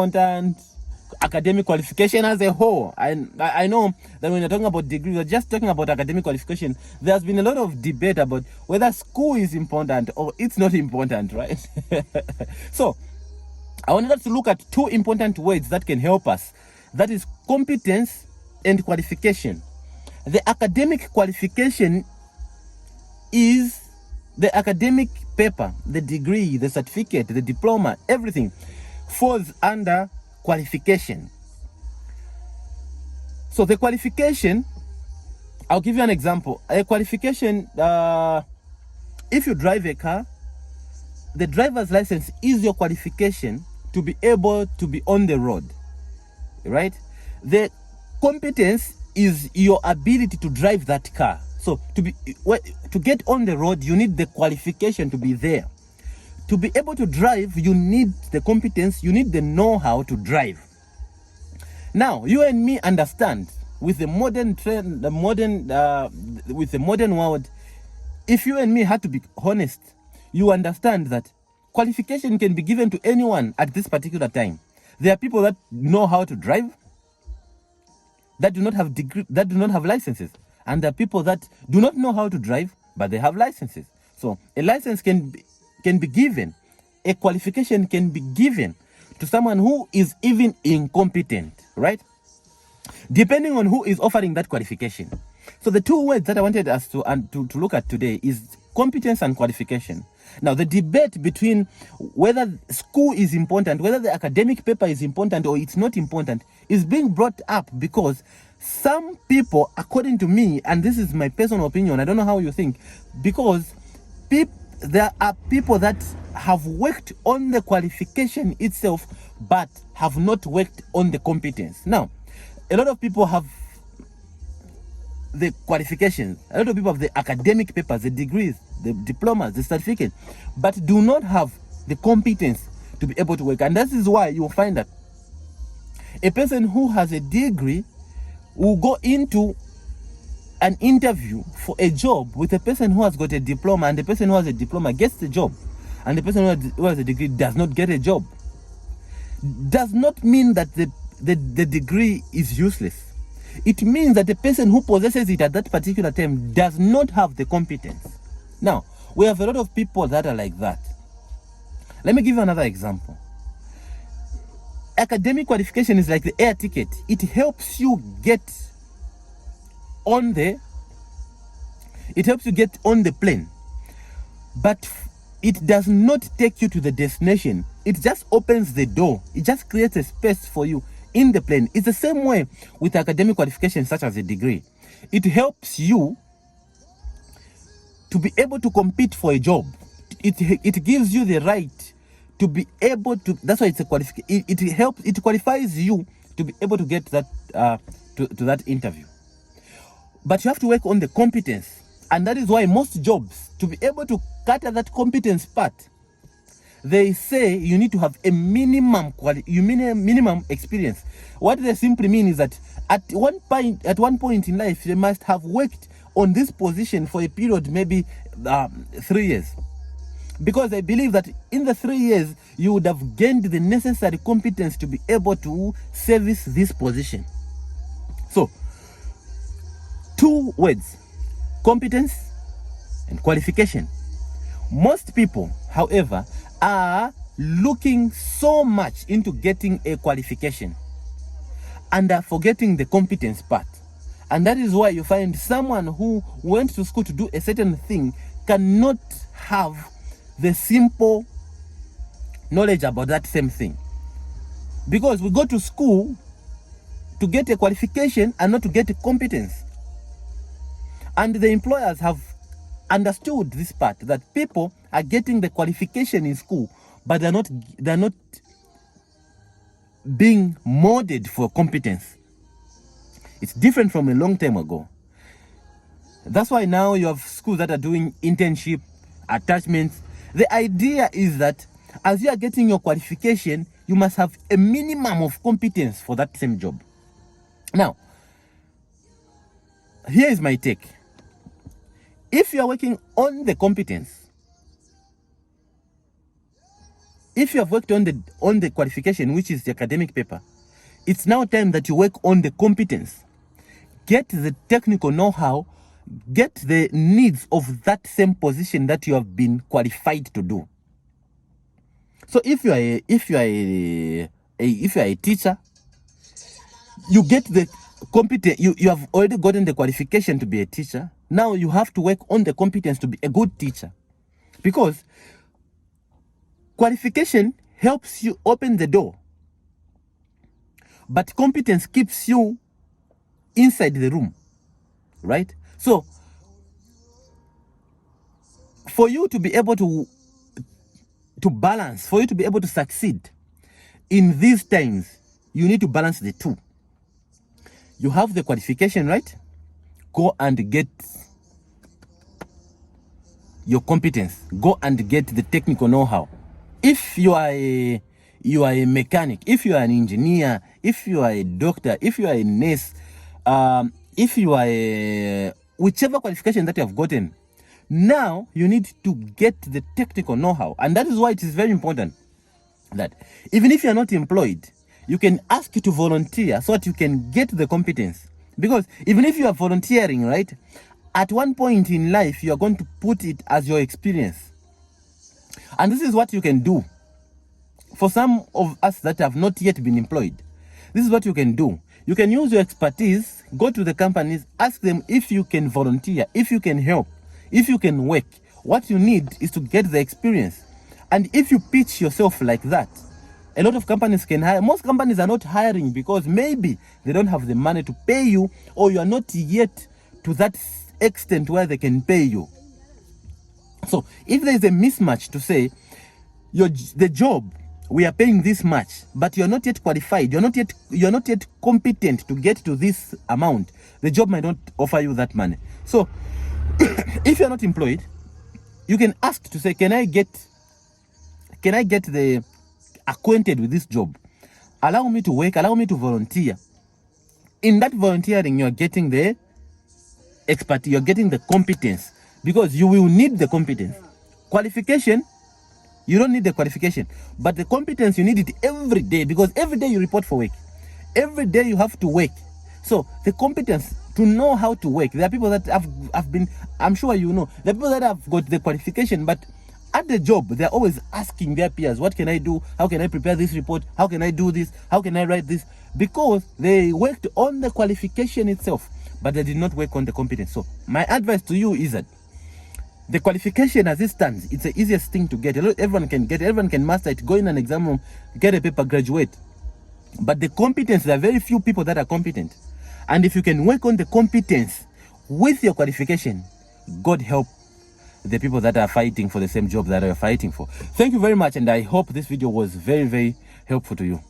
important academic qualification as a whole. I know that when you're talking about degrees, we're just talking about academic qualification. There's been a lot of debate about whether school is important or it's not important, right? So I wanted us to look at two important words that can help us. That is competence and qualification. The academic qualification is the academic paper, the degree, the certificate, the diploma, everything falls under qualification. So the qualification, I'll give you an example. A qualification, if you drive a car, the driver's license is your qualification to be able to be on the road, right? The competence is your ability to drive that car. So to get on the road, you need the qualification to be there. To be able to drive, you need the competence, you need the know-how to drive. Now, you and me understand with the modern trend, with the modern world, if you and me had to be honest, you understand that qualification can be given to anyone at this particular time. There are people that know how to drive, that do not have degree, that do not have licenses, and there are people that do not know how to drive, but they have licenses. So a license can be given, a qualification can be given to someone who is even incompetent, right? Depending on who is offering that qualification. So the two words that I wanted us to look at today is competence and qualification. Now, the debate between whether school is important, whether the academic paper is important or it's not important, is being brought up because some people, according to me, and this is my personal opinion, I don't know how you think, because there are people that have worked on the qualification itself but have not worked on the competence. Now, a lot of people have the qualifications, a lot of people have the academic papers, the degrees, the diplomas, the certificate, but do not have the competence to be able to work. And that is why you'll find that a person who has a degree will go into an interview for a job with a person who has got a diploma, and the person who has a diploma gets the job, and the person who has a degree does not get a job. Does not mean that the degree is useless. It means that the person who possesses it at that particular time does not have the competence. Now, we have a lot of people that are like that. Let me give you another example. Academic qualification is like the air ticket. It helps you get on the plane, but it does not take you to the destination. It just opens the door. It just creates a space for you in the plane. It's the same way with academic qualifications such as a degree. It helps you to be able to compete for a job. It gives you the right to be able to, that's why it's a qualification. It qualifies you to be able to get that to that interview. But you have to work on the competence, and that is why most jobs, to be able to cater that competence part, they say you need to have a minimum experience. What they simply mean is that at one point in life, you must have worked on this position for a period, maybe 3 years. Because I believe that in the 3 years, you would have gained the necessary competence to be able to service this position. So, two words, competence and qualification. Most people, however, are looking so much into getting a qualification and are forgetting the competence part. And that is why you find someone who went to school to do a certain thing cannot have the simple knowledge about that same thing. Because we go to school to get a qualification and not to get a competence. And the employers have understood this part, that people are getting the qualification in school, but they're not being molded for competence. It's different from a long time ago. That's why now you have schools that are doing internship, attachments. The idea is that as you are getting your qualification, you must have a minimum of competence for that same job. Now, here is my take. If you are working on the competence, if you have worked on the qualification, which is the academic paper, it's now time that you work on the competence. Get the technical know-how, get the needs of that same position that you have been qualified to do. So if you are a teacher, you get the competence. You have already gotten the qualification to be a teacher. Now you have to work on the competence to be a good teacher, because qualification helps you open the door, but competence keeps you inside the room, right? So for you to be able to balance, for you to be able to succeed in these times, you need to balance the two. You have the qualification, right? Go and get your competence. Go and get the technical know-how. If you are a mechanic, if you are an engineer, if you are a doctor, if you are a nurse, if you are whichever qualification that you have gotten, now you need to get the technical know-how. And that is why it is very important that even if you are not employed, you can ask to volunteer so that you can get the competence. Because even if you are volunteering, right, at one point in life, you are going to put it as your experience. And this is what you can do. For some of us that have not yet been employed, this is what you can do. You can use your expertise, go to the companies, ask them if you can volunteer, if you can help, if you can work. What you need is to get the experience. And if you pitch yourself like that, a lot of companies can hire. Most companies are not hiring because maybe they don't have the money to pay you, or you are not yet to that extent where they can pay you. So if there is a mismatch to say, the job, we are paying this much, but you're not yet qualified, you're not yet competent to get to this amount, the job might not offer you that money. So if you're not employed, you can ask to say, can I get the acquainted with this job? Allow me to work, allow me to volunteer. In that volunteering, you're getting the expertise, you're getting the competence, because you will need the competence. Qualification, you don't need the qualification, but the competence, you need it every day, because every day you report for work. Every day you have to work. So the competence to know how to work. There are people that have been, I'm sure you know, there are people that have got the qualification, but at the job, they're always asking their peers, what can I do? How can I prepare this report? How can I do this? How can I write this? Because they worked on the qualification itself, but they did not work on the competence. So my advice to you is that the qualification as it stands, it's the easiest thing to get. Everyone can get it, everyone can master it, go in an exam room, get a paper, graduate. But the competence, there are very few people that are competent. And if you can work on the competence with your qualification, God help the people that are fighting for the same job that you're fighting for. Thank you very much, and I hope this video was very, very helpful to you.